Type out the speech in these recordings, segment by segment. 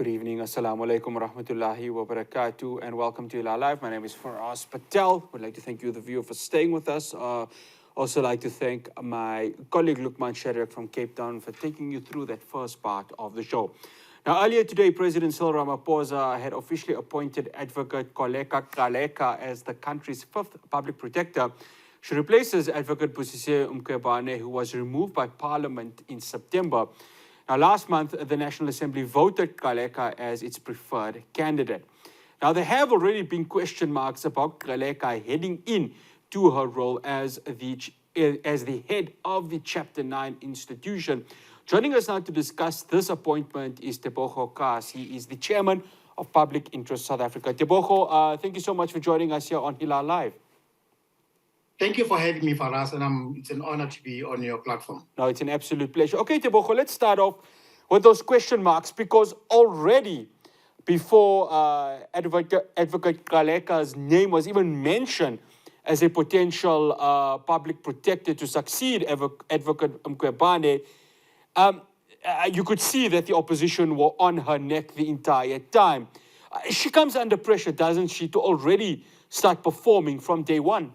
Good evening, Assalamu alaikum wa rahmatullahi wa barakatuh, and welcome to Hilaal Live. My name is Faraz Patel. Would like to thank you, the viewer, for staying with us. Also like to thank my colleague Lukman Shadrak from Cape Town for taking you through that first part of the show. Now, earlier today, President Cyril Ramaphosa had officially appointed Advocate Kholeka Gcaleka as the country's fifth public protector. She replaces Advocate Busisiwe Mkhwebane, who was removed by Parliament in September. Now, last month, the National Assembly voted Gcaleka as its preferred candidate. Now, there have already been question marks about Gcaleka heading in to her role as the head of the Chapter 9 institution. Joining us now to discuss this appointment is Tebogo Khaas. He is the chairman of Public Interest South Africa. Tebogo, thank you so much for joining us here on Hilaal Live. Thank you for having me, Faraz, and it's an honor to be on your platform. No, it's an absolute pleasure. Okay, Tebogo, let's start off with those question marks, because already before Advocate Gcaleka's name was even mentioned as a potential public protector to succeed Advocate Mkhwebane, you could see that the opposition were on her neck the entire time. She comes under pressure, doesn't she, to already start performing from day one?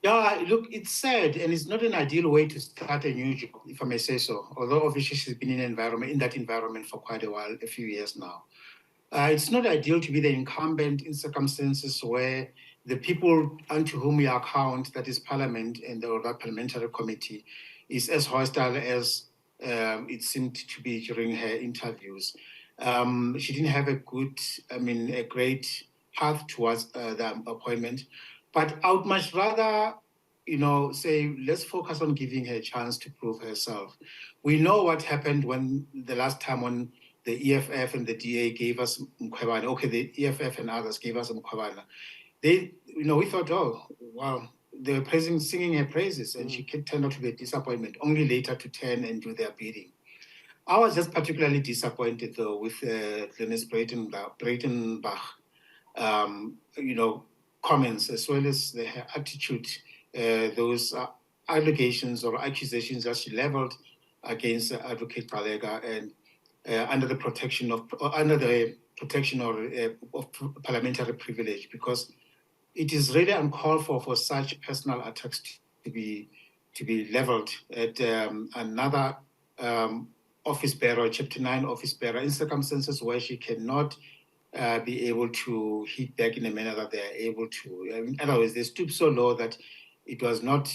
Yeah, look, it's sad, and it's not an ideal way to start a new job, if I may say so. Although obviously she's been in that environment for quite a while, a few years now. It's not ideal to be the incumbent in circumstances where the people unto whom we account, that is Parliament and the parliamentary committee, is as hostile as it seemed to be during her interviews. She didn't have a great path towards the appointment. But I would much rather, say, let's focus on giving her a chance to prove herself. We know what happened when the last time when the EFF and the DA gave us Mkhwebane. Okay, the EFF and others gave us Mkhwebane. We thought, oh, wow, they were singing her praises, and she turned out to be a disappointment, only later to turn and do their bidding. I was just particularly disappointed, though, with Glenis Breitenbach, comments, as well as her attitude, those allegations or accusations that she leveled against Advocate Kholeka, and under the protection of parliamentary privilege, because it is really uncalled for such personal attacks to be leveled at another office bearer, Chapter 9 office bearer, in circumstances where she cannot be able to hit back in a manner that they are able to. In other words, they stooped so low that it was not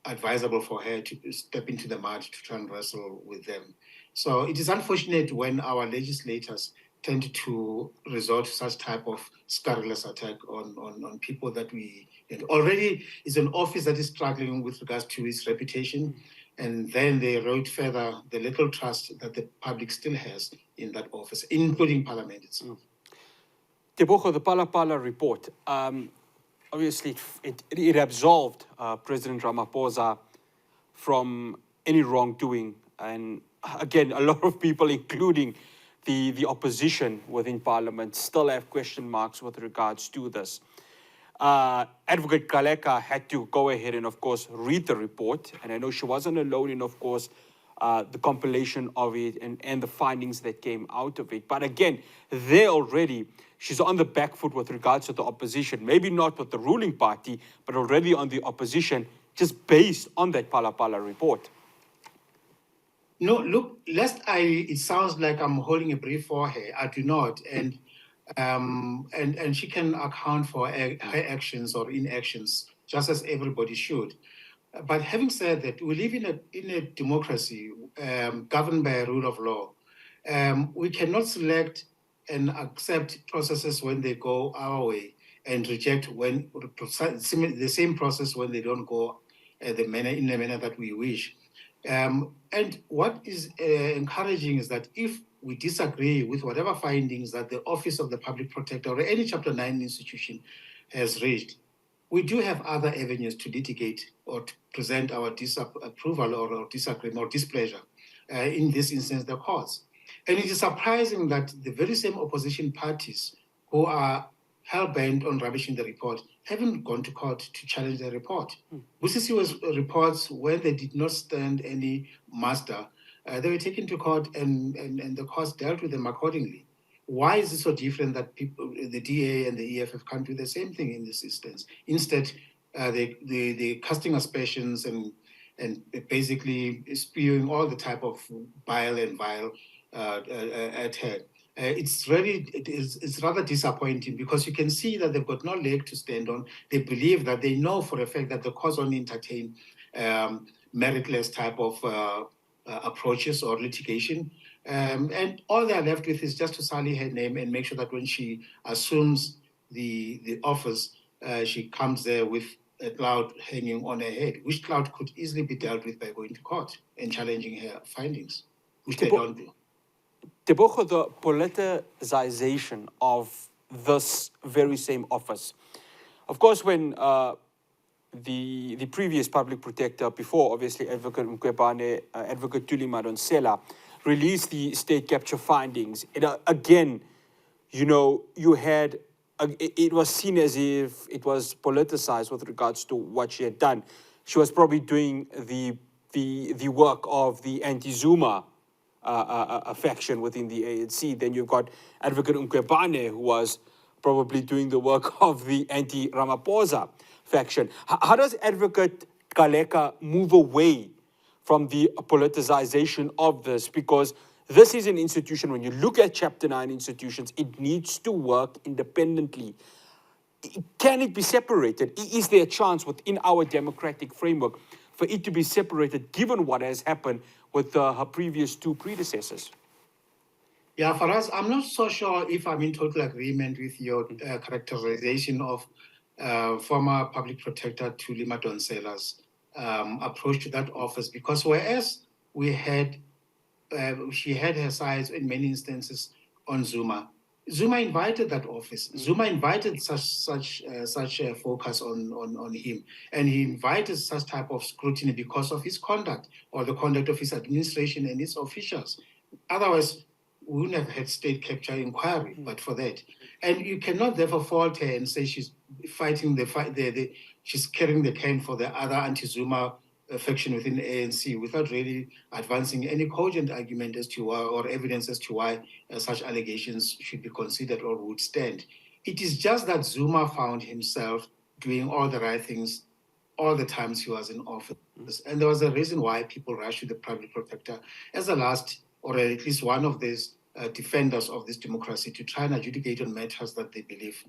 advisable for her to step into the mud to try and wrestle with them. So it is unfortunate when our legislators tend to resort to such type of scurrilous attack on people that already is an office that is struggling with regards to its reputation. And then they erode further the little trust that the public still has in that office, including Parliament itself. Tebogo, the Pala report, obviously it absolved President Ramaphosa from any wrongdoing. And again, a lot of people, including the opposition within Parliament, still have question marks with regards to this. Advocate Kholeka had to go ahead and, of course, read the report. And I know she wasn't alone in, of course, the compilation of it and the findings that came out of it. But again, there already, she's on the back foot with regards to the opposition. Maybe not with the ruling party, but already on the opposition, just based on that Pala report. No, look, it sounds like I'm holding a brief for her. I do not. And she can account for her actions or inactions, just as everybody should. But having said that, we live in a democracy governed by a rule of law. We cannot select and accept processes when they go our way and reject the same process when they don't go in the manner that we wish. And what is encouraging is that if we disagree with whatever findings that the Office of the Public Protector or any Chapter 9 institution has reached, we do have other avenues to litigate or to present our disapproval or disagreement or displeasure, in this instance, the courts. And it is surprising that the very same opposition parties who are hell-bent on rubbishing the report haven't gone to court to challenge the report. Busisiwe's reports, when they did not stand any muster, they were taken to court, and the courts dealt with them accordingly. Why is it so different that people, the DA and the EFF, can't do the same thing in this instance? Instead, they casting aspersions and basically spewing all the type of bile and vile at her. It's rather disappointing, because you can see that they've got no leg to stand on. They believe that they know for a fact that the courts only entertain meritless type of approaches or litigation. And all they're left with is just to sully her name and make sure that when she assumes the office, she comes there with a cloud hanging on her head, which cloud could easily be dealt with by going to court and challenging her findings, which they don't do. Tebogo, the politicization of this very same office. Of course, when the previous public protector, before obviously Advocate Mkhwebane, Advocate Thuli Madonsela, released the state capture findings, it, again, you know, you had, it was seen as if it was politicized with regards to what she had done. She was probably doing the work of the anti-Zuma faction within the ANC. Then you've got Advocate Mkhwebane, who was probably doing the work of the anti-Ramaphosa faction. How does Advocate Kholeka move away from the politicization of this? Because this is an institution, when you look at Chapter 9 institutions, it needs to work independently. Can it be separated? Is there a chance within our democratic framework for it to be separated, given what has happened with her previous two predecessors? Yeah, for us, I'm not so sure if I'm in total agreement with your characterization of former public protector Thuli Madonsela's approach to that office, because whereas we had, she had her sides in many instances on Zuma. Zuma invited that office. Zuma invited such a focus on him, and he invited such type of scrutiny because of his conduct or the conduct of his administration and its officials. Otherwise, we wouldn't have had state capture inquiry, but for that. And you cannot therefore fault her and say she's fighting the fight, she's carrying the cane for the other anti-Zuma faction within the ANC without really advancing any cogent argument as to why, or evidence as to why such allegations should be considered or would stand. It is just that Zuma found himself doing all the right things all the times he was in office. And there was a reason why people rushed to the public protector as a last, or at least one of these defenders of this democracy, to try and adjudicate on matters that they believe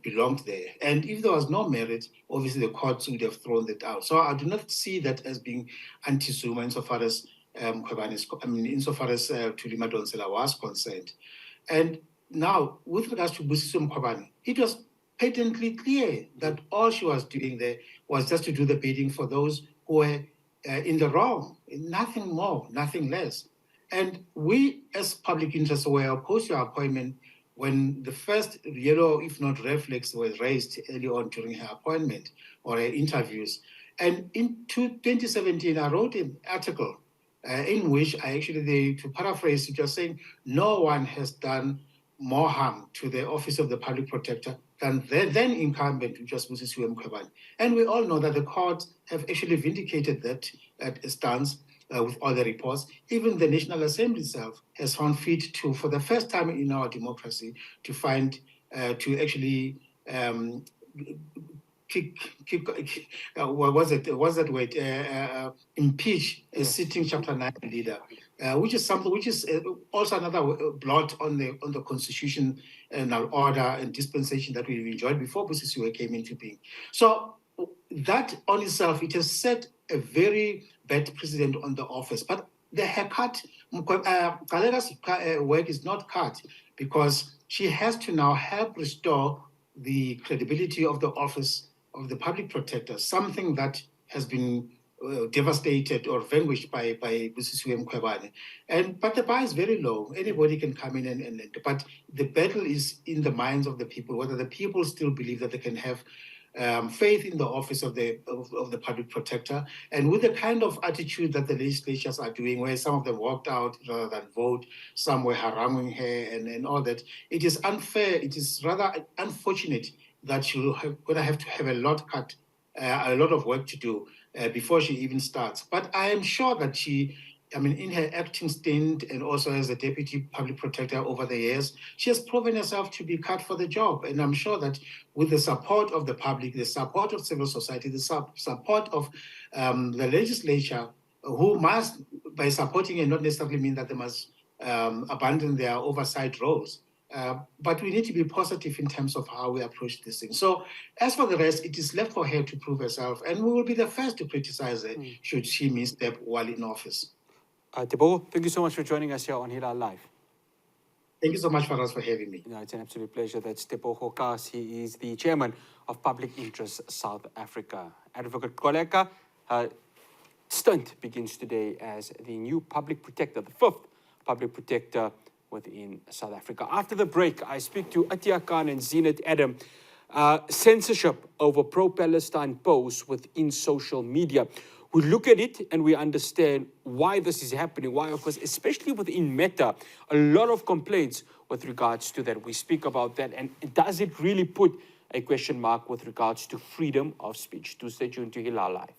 belonged there. And if there was no merit, obviously the courts would have thrown that out. So I do not see that as being anti-Zuma insofar as insofar as Thuli Madonsela was concerned. And now, with regards to Busisiwe Mkhwebane, it was patently clear that all she was doing there was just to do the bidding for those who were in the wrong, nothing more, nothing less. And we, as public interest, were opposed to her appointment when the first yellow, if not red flags, was raised early on during her appointment or her interviews. And in 2017, I wrote an article in which I actually, to paraphrase, it was saying, no one has done more harm to the office of the public protector than the then incumbent, which was Busisiwe Mkhwebane. And we all know that the courts have actually vindicated that stance. With all the reports, even the National Assembly itself has found fit to, for the first time in our democracy, to find, to actually impeach a sitting Chapter 9 leader, which is something which is also another blot on the constitutional order and dispensation that we've enjoyed before Busisiwe came into being. So that on itself, it has set a very bad precedent on the office. But the haircut, Kholeka's work is not cut, because she has to now help restore the credibility of the office of the public protector, something that has been devastated or vanquished by Busisiwe Mkhwebane. But the bar is very low. Anybody can come in and but the battle is in the minds of the people, whether the people still believe that they can have faith in the office of the public protector, and with the kind of attitude that the legislatures are doing, where some of them walked out rather than vote, some were haranguing her and all that. It is unfair. It is rather unfortunate that you're going to have a lot of work to do before she even starts. But I am sure that she in her acting stint and also as a deputy public protector over the years, she has proven herself to be cut for the job. And I'm sure that with the support of the public, the support of civil society, the support of the legislature, who must, by supporting her, not necessarily mean that they must abandon their oversight roles. But we need to be positive in terms of how we approach this thing. So as for the rest, it is left for her to prove herself, and we will be the first to criticize her should she misstep while in office. Tebogo, thank you so much for joining us here on Hilaal Live. Thank you so much, Faraz, for having me. No, it's an absolute pleasure. That's Tebogo Khaas. He is the chairman of Public Interest South Africa. Advocate Kholeka stint begins today as the new public protector, the 5th public protector within South Africa. After the break, I speak to Atia Khan and Zenith Adam. Censorship over pro-Palestine posts within social media. We look at it and we understand why this is happening, why, of course, especially within Meta, a lot of complaints with regards to that. We speak about that, and does it really put a question mark with regards to freedom of speech? Do stay tuned to Hilaal Live.